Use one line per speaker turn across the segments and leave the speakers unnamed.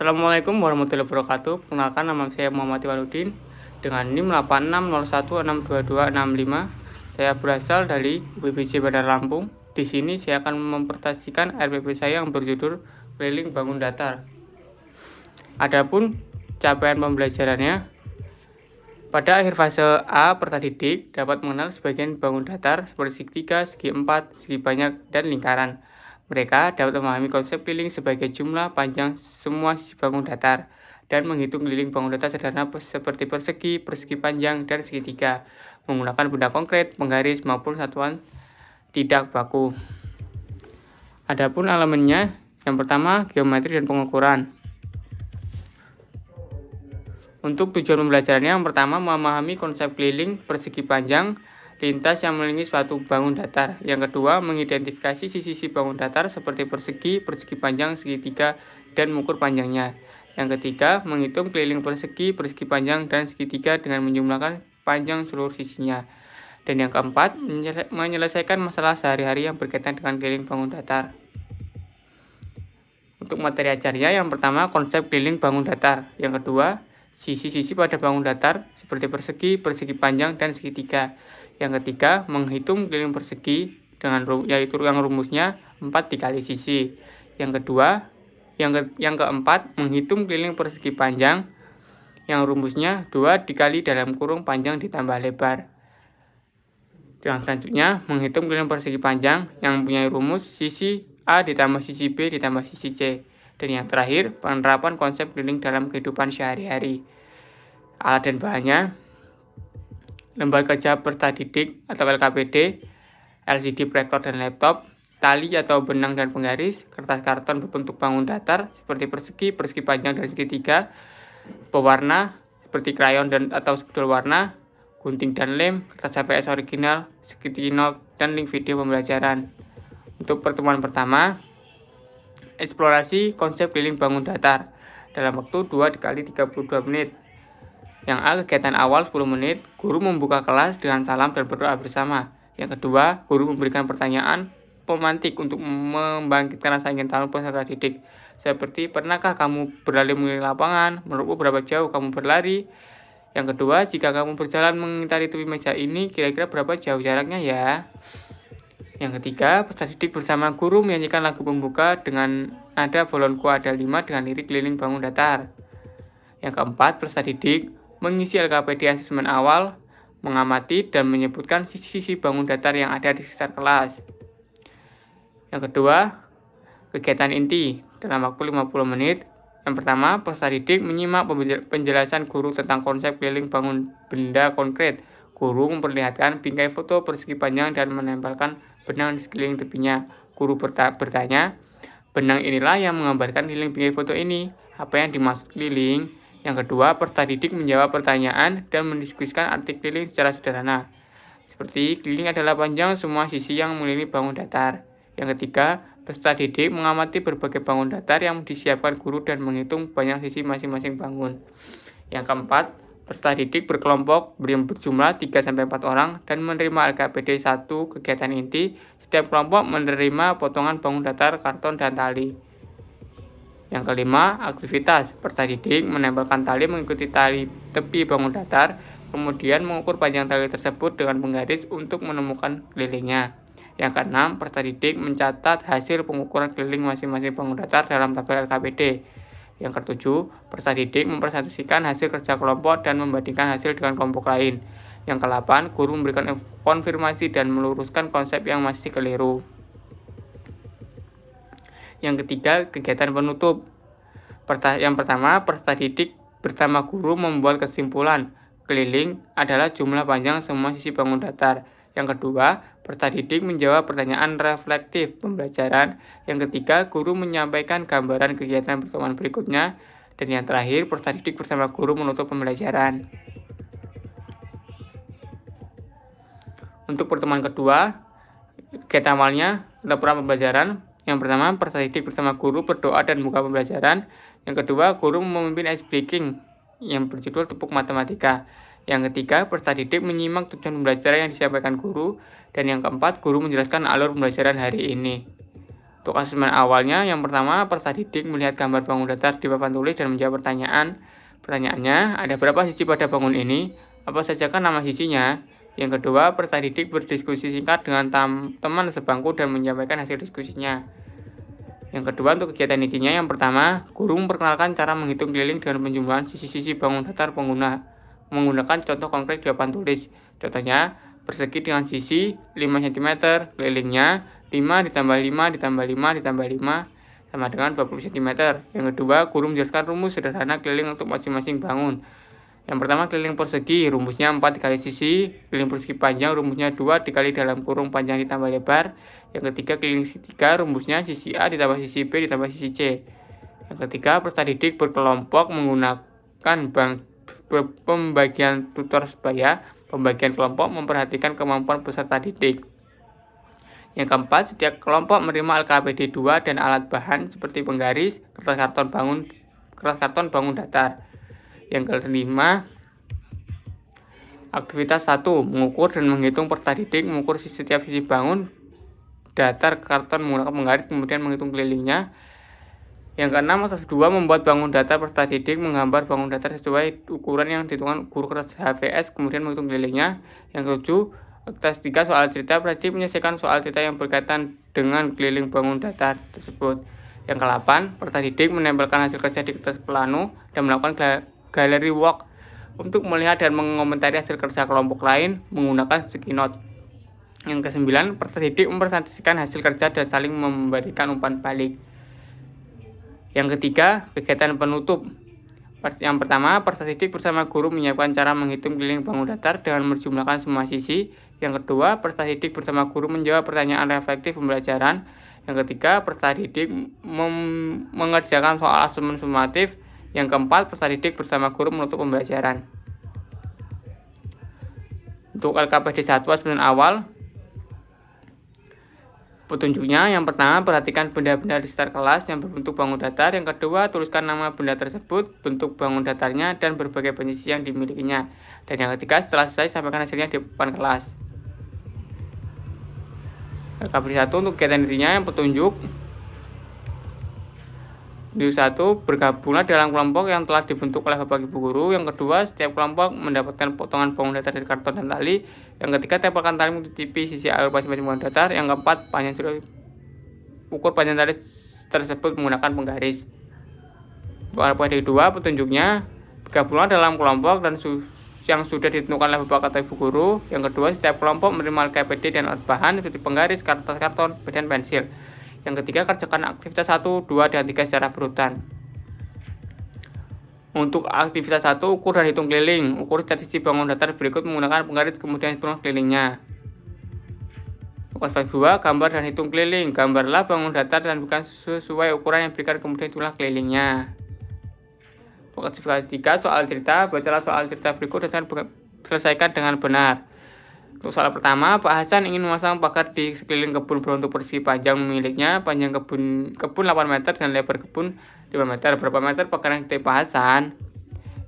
Assalamualaikum warahmatullahi wabarakatuh. Perkenalkan, nama saya Muhammad Iwanuddin dengan NIM 8601622665. Saya berasal dari UPBJ Bandar Lampung. Di sini saya akan mempresentasikan RPP saya yang berjudul Keliling Bangun Datar. Adapun capaian pembelajarannya, pada akhir fase A Pertadidik dapat mengenal sebagian bangun datar seperti segitiga, segi empat, segi banyak, dan lingkaran. Mereka dapat memahami konsep keliling sebagai jumlah panjang semua sisi bangun datar dan menghitung keliling bangun datar sederhana seperti persegi, persegi panjang, dan segitiga menggunakan benda konkret, penggaris, maupun satuan tidak baku. Adapun elemennya, yang pertama geometri dan pengukuran. Untuk tujuan pembelajarannya, yang pertama memahami konsep keliling persegi panjang lintas yang mengelilingi suatu bangun datar. Yang kedua, mengidentifikasi sisi-sisi bangun datar seperti persegi, persegi panjang, segitiga, dan mengukur panjangnya. Yang ketiga, menghitung keliling persegi, persegi panjang, dan segitiga dengan menjumlahkan panjang seluruh sisinya. Dan yang keempat, menyelesaikan masalah sehari-hari yang berkaitan dengan keliling bangun datar. Untuk materi ajaranya, yang pertama konsep keliling bangun datar. Yang kedua, sisi-sisi pada bangun datar seperti persegi, persegi panjang, dan segitiga. Yang ketiga, menghitung keliling persegi dengan yaitu yang rumusnya 4 dikali sisi. Yang kedua, yang keempat, menghitung keliling persegi panjang yang rumusnya 2 dikali dalam kurung panjang ditambah lebar. Yang selanjutnya, menghitung keliling persegi panjang yang mempunyai rumus sisi A ditambah sisi B ditambah sisi C. Dan yang terakhir, penerapan konsep keliling dalam kehidupan sehari-hari. Alat dan bahannya, lembar kerja Pertadidik atau LKPD, LCD proyektor dan laptop, tali atau benang dan penggaris, kertas karton berbentuk bangun datar seperti persegi, persegi panjang dan segitiga, pewarna seperti krayon dan atau spidol warna, gunting dan lem, kertas HPS original, sticky note, dan link video pembelajaran. Untuk pertemuan pertama, eksplorasi konsep keliling bangun datar dalam waktu 2 kali 32 menit. Yang A, kegiatan awal 10 menit, guru membuka kelas dengan salam dan berdoa bersama. Yang kedua, guru memberikan pertanyaan pemantik untuk membangkitkan rasa ingin tahu peserta didik. Seperti, pernahkah kamu berlari mengelilingi lapangan? Menurutmu berapa jauh kamu berlari? Yang kedua, jika kamu berjalan mengitari tepi meja ini, kira-kira berapa jauh jaraknya ya? Yang ketiga, peserta didik bersama guru menyanyikan lagu pembuka dengan nada Bolonku Ada 5 dengan lirik keliling bangun datar. Yang keempat, peserta didik mengisi LKPD asesmen awal, mengamati dan menyebutkan sisi-sisi bangun datar yang ada di sekitar kelas. Yang kedua, kegiatan inti dalam waktu 50 menit. Yang pertama, peserta didik menyimak penjelasan guru tentang konsep keliling bangun benda konkret. Guru memperlihatkan bingkai foto persegi panjang dan menempelkan benang di sekeliling tepinya. Guru bertanya, benang inilah yang menggambarkan keliling bingkai foto ini. Apa yang dimaksud keliling? Yang kedua, peserta didik menjawab pertanyaan dan mendiskusikan arti keliling secara sederhana. Seperti, keliling adalah panjang semua sisi yang mengelilingi bangun datar. Yang ketiga, peserta didik mengamati berbagai bangun datar yang disiapkan guru dan menghitung banyak sisi masing-masing bangun. Yang keempat, peserta didik berkelompok berjumlah 3-4 orang dan menerima LKPD 1 kegiatan inti. Setiap kelompok menerima potongan bangun datar, karton, dan tali. Yang kelima, aktivitas. Peserta didik menempelkan tali mengikuti tali tepi bangun datar, kemudian mengukur panjang tali tersebut dengan penggaris untuk menemukan kelilingnya. Yang keenam, peserta didik mencatat hasil pengukuran keliling masing-masing bangun datar dalam tabel LKPD. Yang ketujuh, peserta didik mempresentasikan hasil kerja kelompok dan membandingkan hasil dengan kelompok lain. Yang kedelapan, guru memberikan konfirmasi dan meluruskan konsep yang masih keliru. Yang ketiga, kegiatan penutup. Yang pertama, peserta didik bersama guru membuat kesimpulan. Keliling adalah jumlah panjang semua sisi bangun datar. Yang kedua, peserta didik menjawab pertanyaan reflektif pembelajaran. Yang ketiga, guru menyampaikan gambaran kegiatan pertemuan berikutnya. Dan yang terakhir, peserta didik bersama guru menutup pembelajaran. Untuk pertemuan kedua, kegiatan awalnya laporan pembelajaran. Yang pertama, peserta didik bersama guru berdoa dan membuka pembelajaran. Yang kedua, guru memimpin ice breaking yang berjudul tepuk matematika. Yang ketiga, peserta didik menyimak tujuan pembelajaran yang disampaikan guru. Dan yang keempat, guru menjelaskan alur pembelajaran hari ini. Untuk asesmen awalnya, yang pertama, peserta didik melihat gambar bangun datar di papan tulis dan menjawab pertanyaan. Pertanyaannya, ada berapa sisi pada bangun ini? Apa saja kan nama sisinya? Yang kedua, peserta didik berdiskusi singkat dengan teman sebangku dan menyampaikan hasil diskusinya. Yang kedua, untuk kegiatan intinya, yang pertama, guru memperkenalkan cara menghitung keliling dengan penjumlahan sisi-sisi bangun datar pengguna menggunakan contoh konkret di papan tulis. Contohnya, persegi dengan sisi 5 cm, kelilingnya 5 ditambah 5 ditambah 5 ditambah 5 sama dengan 20 cm. Yang kedua, guru menjelaskan rumus sederhana keliling untuk masing-masing bangun. Yang pertama, keliling persegi, rumusnya 4 dikali sisi. Keliling persegi panjang, rumusnya 2 dikali dalam kurung panjang ditambah lebar. Yang ketiga, keliling segitiga, rumusnya sisi A ditambah sisi B ditambah sisi C. Yang ketiga, peserta didik berkelompok menggunakan pembagian tutor sebaya. Pembagian kelompok memperhatikan kemampuan peserta didik. Yang keempat, setiap kelompok menerima LKPD 2 dan alat bahan seperti penggaris, kertas karton bangun datar. Yang kelima, aktivitas 1, mengukur dan menghitung peserta didik mengukur setiap sisi bangun datar karton menggunakan penggaris kemudian menghitung kelilingnya. Yang keenam, aktivitas 2, membuat bangun datar peserta didik menggambar bangun datar sesuai ukuran yang ditentukan guru kertas HVS kemudian menghitung kelilingnya. Yang ketujuh, aktivitas 3, soal cerita, peserta didik menyelesaikan soal cerita yang berkaitan dengan keliling bangun datar tersebut. Yang ke-8, peserta didik menempelkan hasil kerja di kertas plano dan melakukan gallery walk untuk melihat dan mengomentari hasil kerja kelompok lain menggunakan sticky note. Yang ke-9, peserta didik mempresentasikan hasil kerja dan saling memberikan umpan balik. Yang ketiga, kegiatan penutup. Yang pertama, peserta didik bersama guru menyiapkan cara menghitung keliling bangun datar dengan menjumlahkan semua sisi. Yang kedua, peserta didik bersama guru menjawab pertanyaan reflektif pembelajaran. Yang ketiga, peserta didik mengerjakan soal asesmen sumatif. Yang keempat, peserta didik bersama guru menutup pembelajaran. Untuk LKPD 1 asesmen awal, petunjuknya, yang pertama, perhatikan benda-benda di sekitar kelas yang berbentuk bangun datar. Yang kedua, tuliskan nama benda tersebut, bentuk bangun datarnya, dan berbagai posisi yang dimilikinya. Dan yang ketiga, setelah selesai, sampaikan hasilnya di depan kelas. LKPD 1 untuk kegiatan intinya, yang petunjuk. Di 1, bergabunglah dalam kelompok yang telah dibentuk oleh Bapak Ibu Guru. Yang kedua, setiap kelompok mendapatkan potongan bangun datar dari karton dan tali. Yang ketiga, tempelkan tali menutupi sisi alur masing-masing bangun datar. Yang keempat, ukur panjang tali tersebut menggunakan penggaris. Untuk LKPD 2, petunjuknya, bergabunglah dalam kelompok dan yang sudah ditentukan oleh Bapak atau Ibu Guru. Yang kedua, setiap kelompok menerima LKPD dan alat bahan seperti penggaris, kertas karton, dan pensil. Yang ketiga, kerjakan aktivitas 1, 2, dan 3 secara berurutan. Untuk aktivitas 1, ukur dan hitung keliling. Ukur setiap sisi bangun datar berikut menggunakan penggaris kemudian hitung kelilingnya. Untuk aktivitas 2, gambar dan hitung keliling. Gambarlah bangun datar dan bukan sesuai ukuran yang diberikan kemudian hitunglah kelilingnya. Untuk aktivitas 3, soal cerita. Bacalah soal cerita berikut dan selesaikan dengan benar. Untuk soal pertama, Pak Hasan ingin memasang pagar di sekeliling kebun berbentuk persegi panjang miliknya. Panjang kebun 8 meter dan lebar kebun 5 meter. Berapa meter pagar yang dipilih Pak Hasan?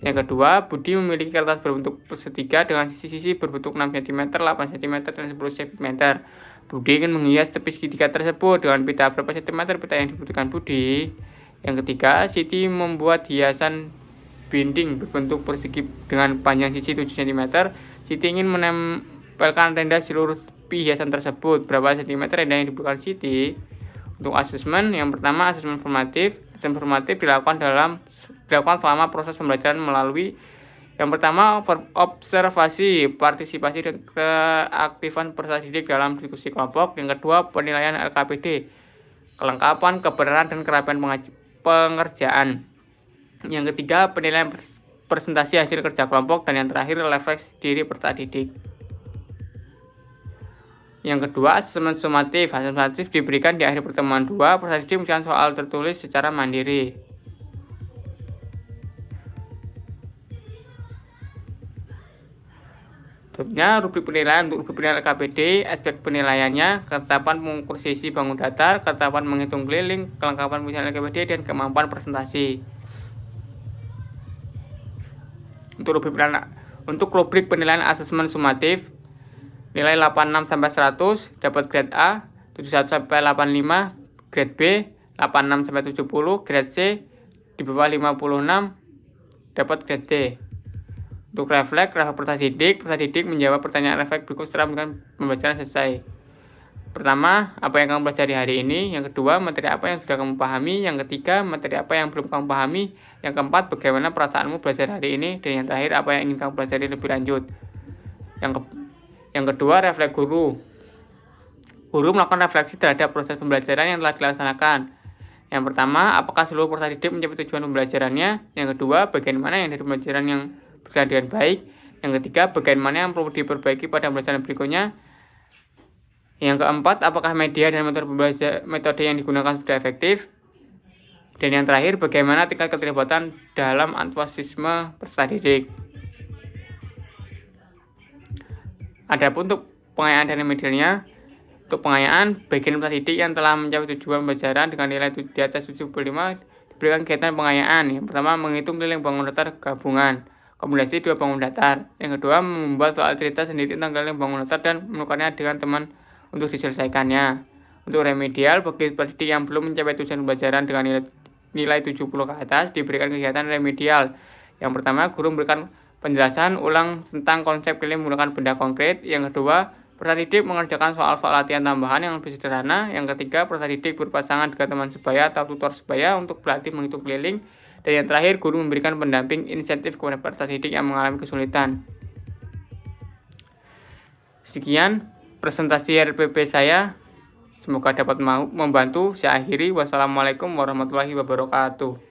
Yang kedua, Budi memiliki kertas berbentuk segitiga dengan sisi-sisi berbentuk 6 cm, 8 cm, dan 10 cm. Budi ingin menghias tepi segitiga tersebut dengan pita berapa cm pita yang dibutuhkan Budi? Yang ketiga, Siti membuat hiasan binding berbentuk persegi dengan panjang sisi 7 cm. Siti ingin menempelkan tenda seluruh tepi hiasan tersebut. Berapa cm tenda yang dibutuhkan Siti? Untuk asesmen, yang pertama, asesmen formatif. Asesmen formatif dilakukan selama proses pembelajaran melalui yang pertama, observasi, partisipasi, dan keaktifan peserta didik dalam diskusi kelompok. Yang kedua, penilaian LKPD, kelengkapan, kebenaran, dan kerapian pengerjaan. Yang ketiga, penilaian presentasi hasil kerja kelompok. Dan yang terakhir, refleksi diri peserta didik. Yang kedua, asesmen sumatif. Asesmen sumatif diberikan di akhir pertemuan 2. Peserta didik menyelesaikan soal tertulis secara mandiri. Berikutnya, rubrik penilaian. Untuk rubrik penilaian LKPD, aspek penilaiannya, ketetapan mengukur sisi bangun datar, ketetapan menghitung keliling, kelengkapan penilaian LKPD, dan kemampuan presentasi. Untuk rubrik penilaian asesmen sumatif, nilai 86 sampai 100 dapat grade A, 71 sampai 85 grade B 86-70, grade C di bawah 56 dapat grade D. Untuk refleks peserta didik menjawab pertanyaan refleks berikut setelah melakukan pembelajaran selesai. Pertama, apa yang kamu pelajari hari ini? Yang kedua, materi apa yang sudah kamu pahami? Yang ketiga, materi apa yang belum kamu pahami? Yang keempat, bagaimana perasaanmu belajar hari ini? Dan yang terakhir, apa yang ingin kamu pelajari lebih lanjut? Yang kedua, refleks guru. Guru melakukan refleksi terhadap proses pembelajaran yang telah dilaksanakan. Yang pertama, apakah seluruh peserta didik mencapai tujuan pembelajarannya? Yang kedua, bagian mana yang dari pembelajaran yang berjalan dengan baik? Yang ketiga, bagian mana yang perlu diperbaiki pada pembelajaran berikutnya? Yang keempat, apakah media dan metode yang digunakan sudah efektif? Dan yang terakhir, bagaimana tingkat keterlibatan dalam antusiasme peserta didik? Adapun untuk pengayaan dan remedialnya, untuk pengayaan, bagian peserta didik yang telah mencapai tujuan pembelajaran dengan nilai di atas 75 diberikan kegiatan pengayaan. Yang pertama, menghitung keliling bangun datar gabungan, kombinasi 2 bangun datar. Yang kedua, membuat soal cerita sendiri tentang keliling bangun datar dan menukarnya dengan teman untuk diselesaikannya. Untuk remedial, bagi peserta didik yang belum mencapai tujuan pembelajaran dengan nilai 70 ke atas diberikan kegiatan remedial. Yang pertama, guru memberikan penjelasan ulang tentang konsep keliling menggunakan benda konkret. Yang kedua, peserta didik mengerjakan soal-soal latihan tambahan yang lebih sederhana. Yang ketiga, peserta didik berpasangan dengan teman sebaya atau tutor sebaya untuk berlatih menghitung keliling. Dan yang terakhir, guru memberikan pendamping insentif kepada peserta didik yang mengalami kesulitan. Sekian presentasi RPP saya, semoga dapat membantu. Saya akhiri. Wassalamualaikum warahmatullahi wabarakatuh.